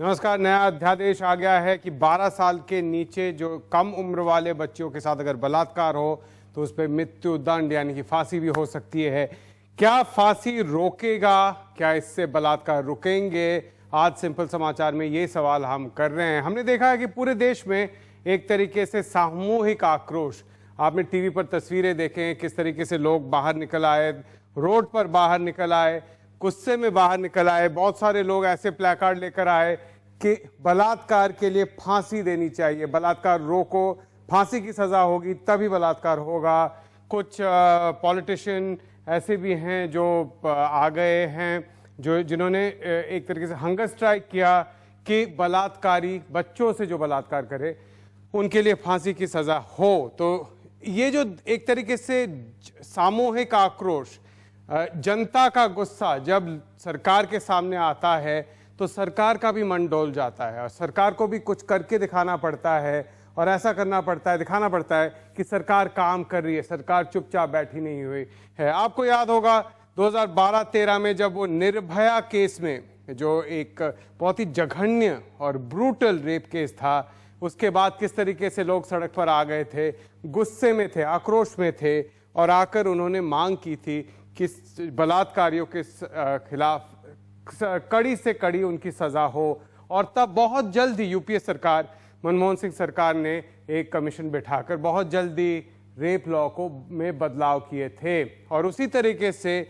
नमस्कार। नया अध्यादेश आ गया है कि 12 साल के नीचे जो कम उम्र वाले बच्चों के साथ अगर बलात्कार हो तो उस पर मृत्यु दंड यानी कि फांसी भी हो सकती है। क्या फांसी रोकेगा? क्या इससे बलात्कार रुकेंगे? आज सिंपल समाचार में ये सवाल हम कर रहे हैं। हमने देखा है कि पूरे देश में एक तरीके से सामूहिक आक्रोश, आपने टीवी पर तस्वीरें देखें किस तरीके से लोग बाहर निकल आए, रोड पर बाहर निकल आए, गुस्से में बाहर निकल आए। बहुत सारे लोग ऐसे प्लेकार्ड लेकर आए कि बलात्कार के लिए फांसी देनी चाहिए, बलात्कार रोको, फांसी की सजा होगी तभी बलात्कार होगा। कुछ पॉलिटिशियन ऐसे भी हैं जो आ गए हैं जिन्होंने एक तरीके से हंगर स्ट्राइक किया कि बलात्कारी बच्चों से जो बलात्कार करे उनके लिए फांसी की सजा हो। तो ये जो एक तरीके से सामूहिक आक्रोश, जनता का गुस्सा जब सरकार के सामने आता है तो सरकार का भी मन डोल जाता है और सरकार को भी कुछ करके दिखाना पड़ता है और ऐसा करना पड़ता है, दिखाना पड़ता है कि सरकार काम कर रही है, सरकार चुपचाप बैठी नहीं हुई है। आपको याद होगा 2012-13 में जब वो निर्भया केस में, जो एक बहुत ही जघन्य और ब्रूटल रेप केस था, उसके बाद किस तरीके से लोग सड़क पर आ गए थे, गुस्से में थे, आक्रोश में थे और आकर उन्होंने मांग की थी कि बलात्कारियों के खिलाफ कड़ी से कड़ी उनकी सजा हो। और तब बहुत जल्दी यूपीए सरकार, मनमोहन सिंह सरकार ने एक कमीशन बिठाकर बहुत जल्दी रेप लॉ को में बदलाव किए थे और उसी तरीके से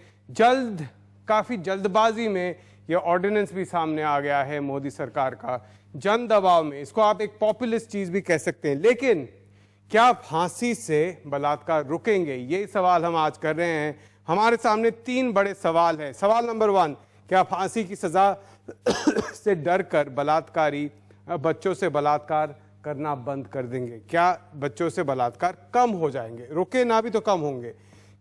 काफी जल्दबाजी में यह ऑर्डिनेंस भी सामने आ गया है मोदी सरकार का, जन दबाव में। इसको आप एक पॉपुलिस्ट चीज भी कह सकते हैं। लेकिन क्या फांसी से बलात्कार रुकेंगे? ये सवाल हम आज कर रहे हैं। हमारे सामने 3 बड़े सवाल हैं। सवाल नंबर 1, क्या फांसी की सजा से डरकर बलात्कारी बच्चों से बलात्कार करना बंद कर देंगे? क्या बच्चों से बलात्कार कम हो जाएंगे? रुके ना भी तो कम होंगे।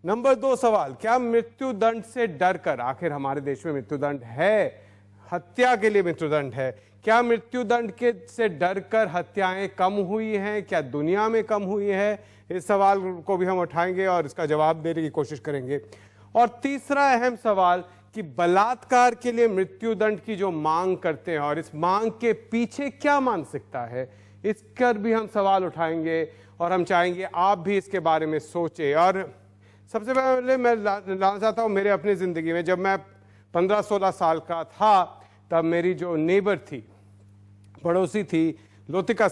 नंबर 2 सवाल, क्या मृत्यु दंड से डरकर, आखिर हमारे देश में मृत्यु दंड है, हत्या के लिए मृत्यु दंड है, क्या मृत्यु दंड के से डरकर हत्याएं कम हुई हैं? क्या दुनिया में कम हुई है? इस सवाल को भी हम उठाएंगे और इसका जवाब देने की कोशिश करेंगे। और तीसरा अहम सवाल कि बलात्कार के लिए मृत्यु दंड की जो मांग करते हैं और इस मांग के पीछे क्या मानसिकता है, इस पर भी हम सवाल उठाएंगे और हम चाहेंगे आप भी इसके बारे में सोचें। और सबसे पहले मैं लाना चाहता हूँ, मेरे अपनी ज़िंदगी में जब मैं 15-16 साल का था तब मेरी जो नेबर थी, पड़ोसी थी, लोतिका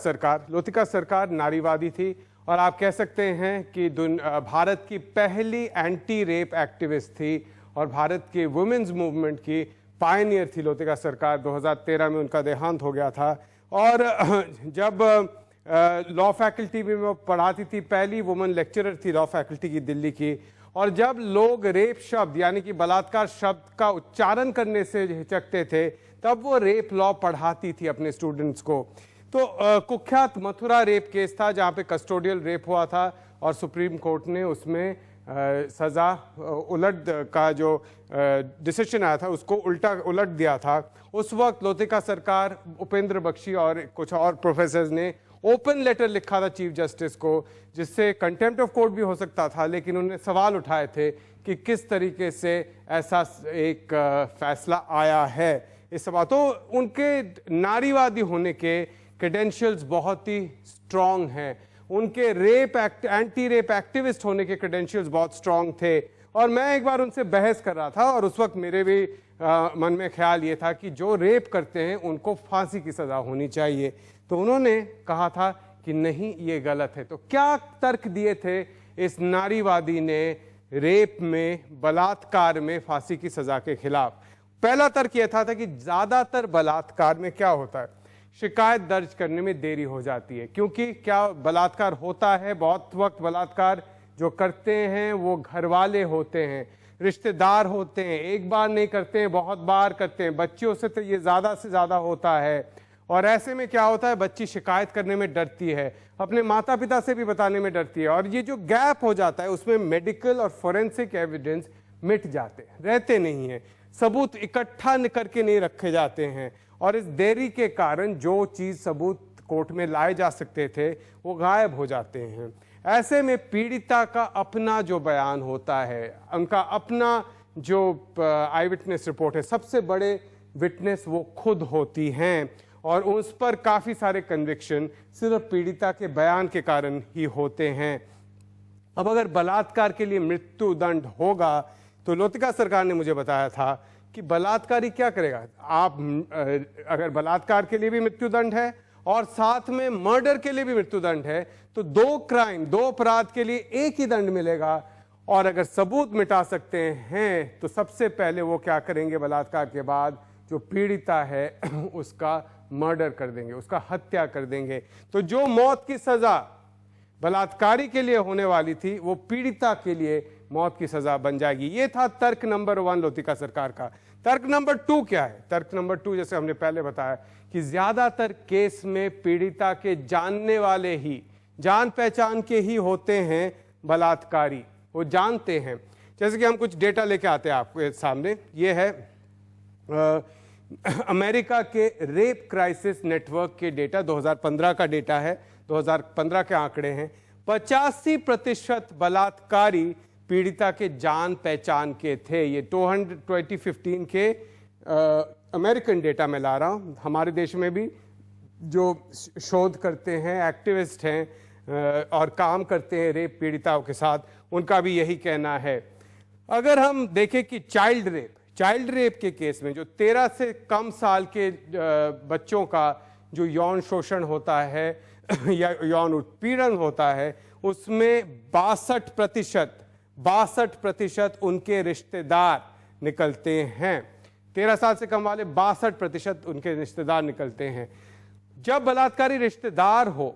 सरकार नारीवादी थी और आप कह सकते हैं कि भारत की पहली एंटी रेप एक्टिविस्ट थी और भारत के वुमेन्स मूवमेंट की पायनियर थी लोतिका सरकार। 2013 में उनका देहांत हो गया था। और जब लॉ फैकल्टी में वो पढ़ाती थी, पहली वुमेन लेक्चरर थी लॉ फैकल्टी की दिल्ली की। और जब लोग रेप शब्द यानी कि बलात्कार शब्द का उच्चारण करने से हिचकते थे तब वो रेप लॉ पढ़ाती थी अपने स्टूडेंट्स को। तो कुख्यात मथुरा रेप केस था जहाँ पे कस्टोडियल रेप हुआ था और सुप्रीम कोर्ट ने उसमें सजा उलट का जो डिसीजन आया था उसको उलट दिया था। उस वक्त लोतिका सरकार, उपेंद्र बख्शी और कुछ और प्रोफेसर्स ने ओपन लेटर लिखा था चीफ जस्टिस को, जिससे कंटेम्प्ट ऑफ कोर्ट भी हो सकता था। लेकिन उन्होंने सवाल उठाए थे कि किस तरीके से ऐसा एक फैसला आया है। इस सवाल तो उनके नारीवादी होने के क्रेडेंशियल्स बहुत ही स्ट्रांग हैं, उनके एंटी रेप एक्टिविस्ट होने के क्रेडेंशियल्स बहुत स्ट्रांग थे। और मैं एक बार उनसे बहस कर रहा था और उस वक्त मेरे भी मन में ख्याल ये था कि जो रेप करते हैं उनको फांसी की सजा होनी चाहिए। तो उन्होंने कहा था कि नहीं, ये गलत है। तो क्या तर्क दिए थे इस नारीवादी ने रेप में, बलात्कार में फांसी की सजा के खिलाफ? पहला तर्क यह था कि ज्यादातर बलात्कार में क्या होता है, शिकायत दर्ज करने में देरी हो जाती है। क्योंकि क्या बलात्कार होता है, बहुत वक्त बलात्कार जो करते हैं वो घर वाले होते हैं, रिश्तेदार होते हैं, एक बार नहीं करते हैं, बहुत बार करते हैं। बच्चियों से तो ये ज्यादा से ज्यादा होता है। और ऐसे में क्या होता है, बच्ची शिकायत करने में डरती है, अपने माता पिता से भी बताने में डरती है। और ये जो गैप हो जाता है उसमें मेडिकल और फोरेंसिक एविडेंस मिट जाते हैं, रहते नहीं हैं, सबूत इकट्ठा करके नहीं रखे जाते हैं। और इस देरी के कारण जो चीज सबूत कोर्ट में लाए जा सकते थे वो गायब हो जाते हैं। ऐसे में पीड़िता का अपना जो बयान होता है, उनका अपना जो आई विटनेस रिपोर्ट है, सबसे बड़े विटनेस वो खुद होती हैं और उस पर काफी सारे कन्विक्शन सिर्फ पीड़िता के बयान के कारण ही होते हैं। अब अगर बलात्कार के लिए मृत्यु दंड होगा तो लोतिका सरकार ने मुझे बताया था कि बलात्कारी क्या करेगा। आप अगर बलात्कार के लिए भी मृत्यु दंड है और साथ में मर्डर के लिए भी मृत्यु दंड है तो दो अपराध के लिए एक ही दंड मिलेगा। और अगर सबूत मिटा सकते हैं तो सबसे पहले वो क्या करेंगे, बलात्कार के बाद जो पीड़िता है उसका मर्डर कर देंगे, उसका हत्या कर देंगे। तो जो मौत की सजा बलात्कारी के लिए होने वाली थी वो पीड़िता के लिए मौत की सजा बन जाएगी। ये था तर्क नंबर 1 लोतिका सरकार का। तर्क नंबर 2 क्या है? तर्क नंबर 2 जैसे हमने पहले बताया कि ज्यादातर केस में पीड़िता के जानने वाले ही, जान पहचान के ही होते हैं बलात्कारी, वो जानते हैं। जैसे कि हम कुछ डेटा लेके आते हैं आपके सामने। ये है अमेरिका के रेप क्राइसिस नेटवर्क के डेटा, 2015 का डेटा है, 2015 के आंकड़े हैं। 85% बलात्कारी पीड़िता के जान पहचान के थे। ये 2015 के अमेरिकन डेटा में ला रहा हूं। हमारे देश में भी जो शोध करते हैं, एक्टिविस्ट हैं और काम करते हैं रेप पीड़िताओं के साथ, उनका भी यही कहना है। अगर हम देखें कि चाइल्ड रेप के केस में जो 13 से कम साल के बच्चों का जो यौन शोषण होता है या यौन उत्पीड़न होता है, उसमें 62% उनके रिश्तेदार निकलते हैं। 13 साल से कम वाले 62% उनके रिश्तेदार निकलते हैं। जब बलात्कारी रिश्तेदार हो,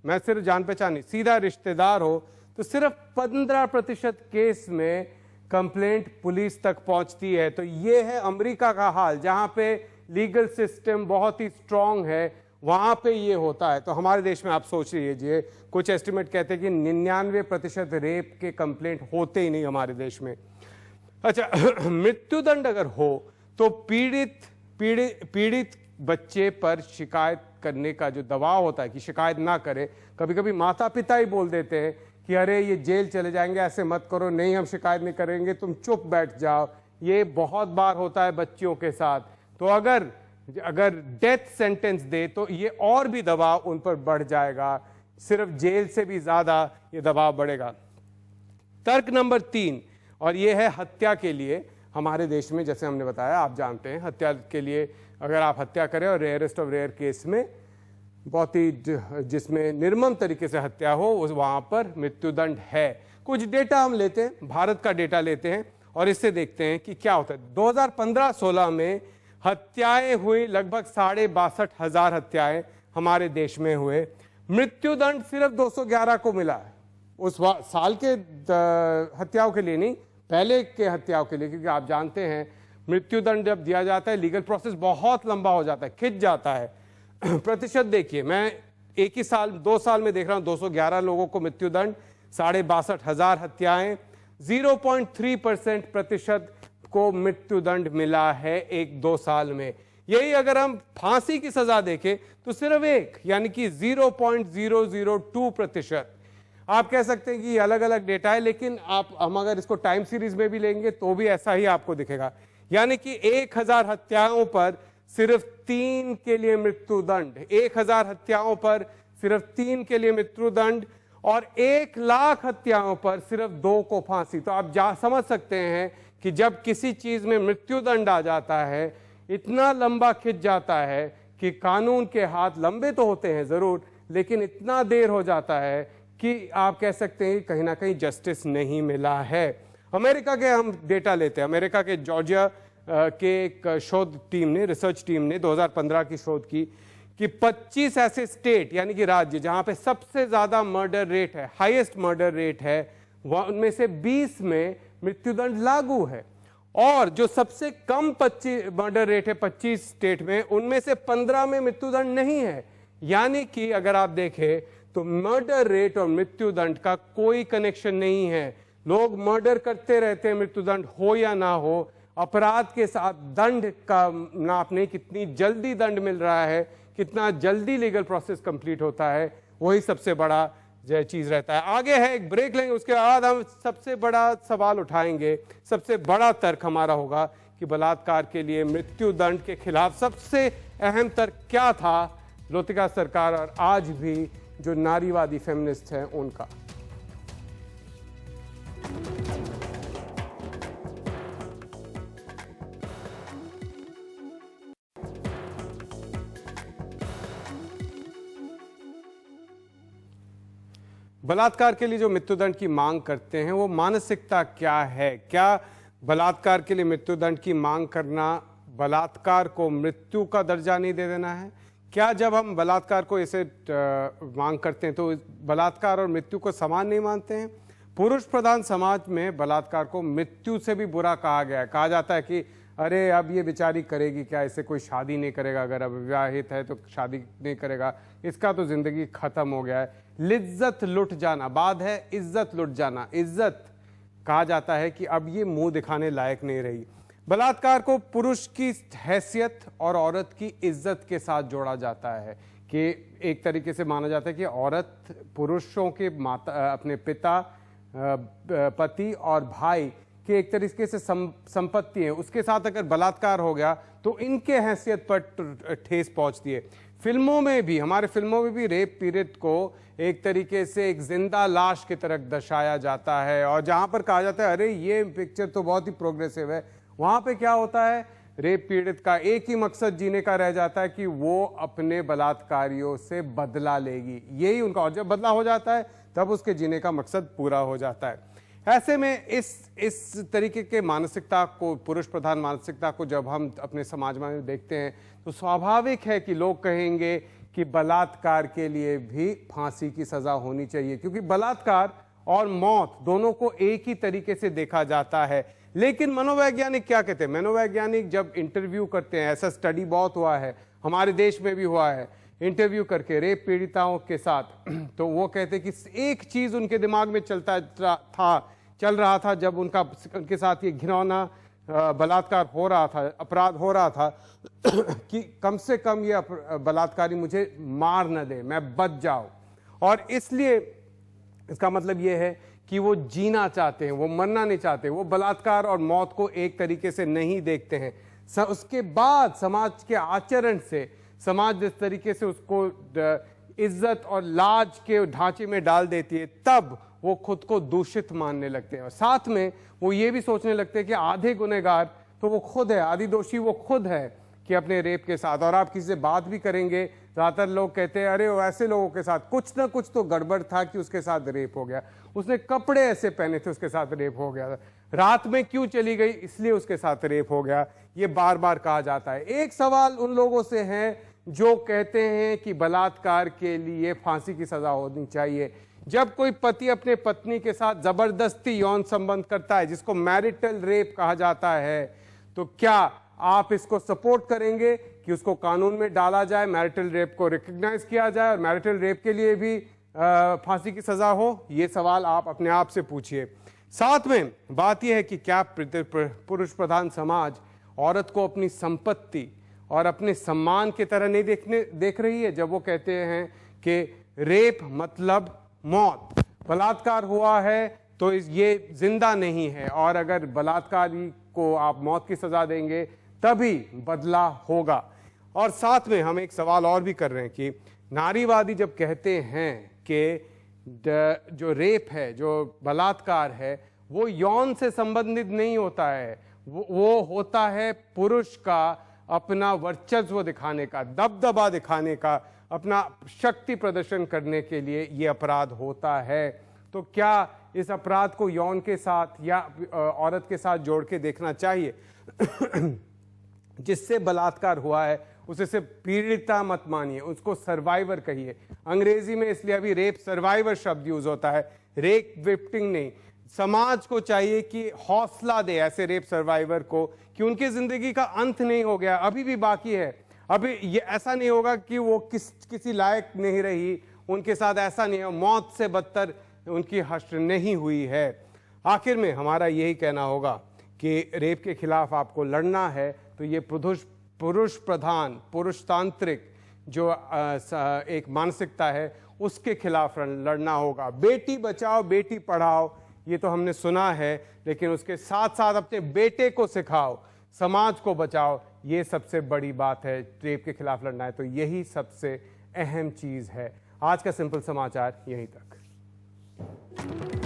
मैं सिर्फ जान पहचान नहीं, सीधा रिश्तेदार हो, तो सिर्फ 15% केस में कंप्लेंट पुलिस तक पहुंचती है। तो ये है अमेरिका का हाल, जहां पे लीगल सिस्टम बहुत ही स्ट्रांग है, वहां पे ये होता है। तो हमारे देश में आप सोच लीजिए, कुछ एस्टिमेट कहते हैं कि 99% रेप के कंप्लेंट होते ही नहीं हमारे देश में। अच्छा, मृत्युदंड अगर हो तो पीड़ित बच्चे पर शिकायत करने का जो दबाव होता है कि शिकायत ना करे, कभी कभी माता पिता ही बोल देते हैं कि अरे ये जेल चले जाएंगे, ऐसे मत करो, नहीं हम शिकायत नहीं करेंगे, तुम चुप बैठ जाओ। ये बहुत बार होता है बच्चियों के साथ। तो अगर डेथ सेंटेंस दे तो ये और भी दबाव उन पर बढ़ जाएगा, सिर्फ जेल से भी ज्यादा ये दबाव बढ़ेगा। तर्क नंबर 3, और ये है हत्या के लिए। हमारे देश में जैसे हमने बताया, आप जानते हैं, हत्या के लिए अगर आप हत्या करें और रेयरेस्ट ऑफ रेयर केस में बहुत ही जिसमें निर्मम तरीके से हत्या हो, उस वहां पर मृत्युदंड है। कुछ डेटा हम लेते हैं, भारत का डेटा लेते हैं और इससे देखते हैं कि क्या होता है। 2015-16 में हत्याएं हुई, लगभग 62,500 हत्याएं हमारे देश में हुए। मृत्युदंड सिर्फ 211 को मिला है, उस साल के हत्याओं के लिए नहीं, पहले के हत्याओं के लिए। क्योंकि आप जानते हैं मृत्युदंड जब दिया जाता है, लीगल प्रोसेस बहुत लंबा हो जाता है, खिंच जाता है। प्रतिशत देखिए, मैं एक ही साल 2 साल में देख रहा हूं, 211 लोगों को मृत्युदंड, 62,500 हत्याएं, 0.3% प्रतिशत को मृत्युदंड मिला है 1-2 साल में। यही अगर हम फांसी की सजा देखें तो सिर्फ यानी कि 0.002%। आप कह सकते हैं कि अलग अलग डेटा है, लेकिन हम अगर इसको टाइम सीरीज में भी लेंगे तो भी ऐसा ही आपको दिखेगा। यानी कि 1000 हत्याओं पर सिर्फ 3 के लिए मृत्युदंड, 1000 हत्याओं पर सिर्फ 3 के लिए मृत्युदंड, और 1,00,000 हत्याओं पर सिर्फ 2 को फांसी। तो आप समझ सकते हैं कि जब किसी चीज में मृत्युदंड आ जाता है, इतना लंबा खिंच जाता है कि कानून के हाथ लंबे तो होते हैं जरूर, लेकिन इतना देर हो जाता है कि आप कह सकते हैं कहीं ना कहीं जस्टिस नहीं मिला है। अमेरिका के हम डेटा लेते हैं। अमेरिका के जॉर्जिया के एक शोध टीम ने, रिसर्च टीम ने 2015 की शोध की कि 25 ऐसे स्टेट यानी कि राज्य जहां पे सबसे ज्यादा मर्डर रेट है, हाईएस्ट मर्डर रेट है, उनमें से 20 में मृत्युदंड लागू है। और जो सबसे कम मर्डर रेट है 25 स्टेट में, उनमें से 15 में मृत्युदंड नहीं है। यानी कि अगर आप देखें तो मर्डर रेट और मृत्युदंड का कोई कनेक्शन नहीं है। लोग मर्डर करते रहते हैं, मृत्युदंड हो या ना हो। अपराध के साथ दंड का नापने, कितनी जल्दी दंड मिल रहा है, कितना जल्दी लीगल प्रोसेस कंप्लीट होता है, वही सबसे बड़ा चीज रहता है। आगे है, एक ब्रेक लेंगे, उसके बाद हम सबसे बड़ा सवाल उठाएंगे। सबसे बड़ा तर्क हमारा होगा कि बलात्कार के लिए मृत्यु दंड के खिलाफ सबसे अहम तर्क क्या था लतिका सरकार और आज भी जो नारीवादी फेमिनिस्ट हैं उनका। बलात्कार के लिए जो मृत्युदंड की मांग करते हैं वो मानसिकता क्या है? क्या बलात्कार के लिए मृत्युदंड की मांग करना बलात्कार को मृत्यु का दर्जा नहीं दे देना है? क्या जब हम बलात्कार को ऐसे मांग करते हैं तो बलात्कार और मृत्यु को समान नहीं मानते हैं? पुरुष प्रधान समाज में बलात्कार को मृत्यु से भी बुरा कहा गया है। कहा जाता है कि अरे अब ये बेचारी करेगी क्या, इससे कोई शादी नहीं करेगा, अगर अविवाहित है तो शादी नहीं करेगा, इसका तो जिंदगी खत्म हो गया है। लिज्जत लुट जाना, बाद है इज्जत लुट जाना। इज्जत कहा जाता है कि अब ये मुंह दिखाने लायक नहीं रही। बलात्कार को पुरुष की हैसियत और औरत की इज्जत के साथ जोड़ा जाता है कि एक तरीके से माना जाता है कि औरत पुरुषों के माता, अपने पिता, पति और भाई कि एक तरीके से संपत्ति है, उसके साथ अगर बलात्कार हो गया तो इनके हैसियत पर ठेस पहुंचती है। फिल्मों में भी, हमारे फिल्मों में भी रेप पीड़ित को एक तरीके से एक जिंदा लाश की तरह दर्शाया जाता है और जहां पर कहा जाता है अरे ये पिक्चर तो बहुत ही प्रोग्रेसिव है, वहां पे क्या होता है, रेप पीड़ित का एक ही मकसद जीने का रह जाता है कि वो अपने बलात्कारियों से बदला लेगी, यही उनका। और जब बदला हो जाता है तब उसके जीने का मकसद पूरा हो जाता है। ऐसे में इस तरीके के मानसिकता को, पुरुष प्रधान मानसिकता को जब हम अपने समाज में देखते हैं तो स्वाभाविक है कि लोग कहेंगे कि बलात्कार के लिए भी फांसी की सजा होनी चाहिए, क्योंकि बलात्कार और मौत दोनों को एक ही तरीके से देखा जाता है। लेकिन मनोवैज्ञानिक क्या कहते हैं? मनोवैज्ञानिक जब इंटरव्यू करते हैं, ऐसा स्टडी बहुत हुआ है, हमारे देश में भी हुआ है, इंटरव्यू करके रेप पीड़िताओं के साथ, तो वो कहते हैं कि एक चीज उनके दिमाग में चल रहा था जब उनके साथ ये घिनौना बलात्कार हो रहा था, अपराध हो रहा था कि कम से कम ये बलात्कारी मुझे मार न दे, मैं बच जाऊं। और इसलिए इसका मतलब ये है कि वो जीना चाहते हैं, वो मरना नहीं चाहते, वो बलात्कार और मौत को एक तरीके से नहीं देखते हैं। उसके बाद समाज के आचरण से, समाज जिस तरीके से उसको इज्जत और लाज के ढांचे में डाल देती है, तब वो खुद को दूषित मानने लगते हैं और साथ में वो ये भी सोचने लगते हैं कि आधे गुनहगार तो वो खुद है, आधी दोषी वो खुद है कि अपने रेप के साथ। और आप किसी से बात भी करेंगे, ज्यादातर लोग कहते हैं अरे वो ऐसे लोगों के साथ कुछ ना कुछ तो गड़बड़ था कि उसके साथ रेप हो गया, उसने कपड़े ऐसे पहने थे उसके साथ रेप हो गया, रात में क्यों चली गई इसलिए उसके साथ रेप हो गया, ये बार बार कहा जाता है। एक सवाल उन लोगों से है जो कहते हैं कि बलात्कार के लिए फांसी की सजा होनी चाहिए। जब कोई पति अपने पत्नी के साथ जबरदस्ती यौन संबंध करता है, जिसको मैरिटल रेप कहा जाता है, तो क्या आप इसको सपोर्ट करेंगे कि उसको कानून में डाला जाए, मैरिटल रेप को रिकॉग्नाइज किया जाए और मैरिटल रेप के लिए भी फांसी की सजा हो? ये सवाल आप अपने आप से पूछिए। साथ में बात यह है कि क्या पुरुष प्रधान समाज औरत को अपनी संपत्ति और अपने सम्मान की तरह नहीं देख रही है? जब वो कहते हैं कि रेप मतलब मौत, बलात्कार हुआ है तो ये जिंदा नहीं है और अगर बलात्कारी को आप मौत की सजा देंगे तभी बदला होगा। और साथ में हम एक सवाल और भी कर रहे हैं कि नारीवादी जब कहते हैं कि जो रेप है, जो बलात्कार है, वो यौन से संबंधित नहीं होता है, वो होता है पुरुष का अपना वर्चस्व दिखाने का, दबदबा दिखाने का, अपना शक्ति प्रदर्शन करने के लिए ये अपराध होता है। तो क्या इस अपराध को यौन के साथ या औरत के साथ जोड़ के देखना चाहिए? जिससे बलात्कार हुआ है उसे सिर्फ पीड़िता मत मानिए, उसको सर्वाइवर कहिए। अंग्रेजी में इसलिए अभी रेप सर्वाइवर शब्द यूज होता है, रेप विक्टिम नहीं। समाज को चाहिए कि हौसला दे ऐसे रेप सर्वाइवर को कि उनकी जिंदगी का अंत नहीं हो गया, अभी भी बाकी है। अभी ये ऐसा नहीं होगा कि वो किसी लायक नहीं रही, उनके साथ ऐसा नहीं है, मौत से बदतर उनकी हश्र नहीं हुई है। आखिर में हमारा यही कहना होगा कि रेप के खिलाफ आपको लड़ना है तो ये पुरुष प्रधान, पुरुषतांत्रिक जो एक मानसिकता है उसके खिलाफ लड़ना होगा। बेटी बचाओ बेटी पढ़ाओ ये तो हमने सुना है, लेकिन उसके साथ साथ अपने बेटे को सिखाओ समाज को बचाओ, ये सबसे बड़ी बात है। रेप के खिलाफ लड़ना है तो यही सबसे अहम चीज है। आज का सिंपल समाचार यहीं तक।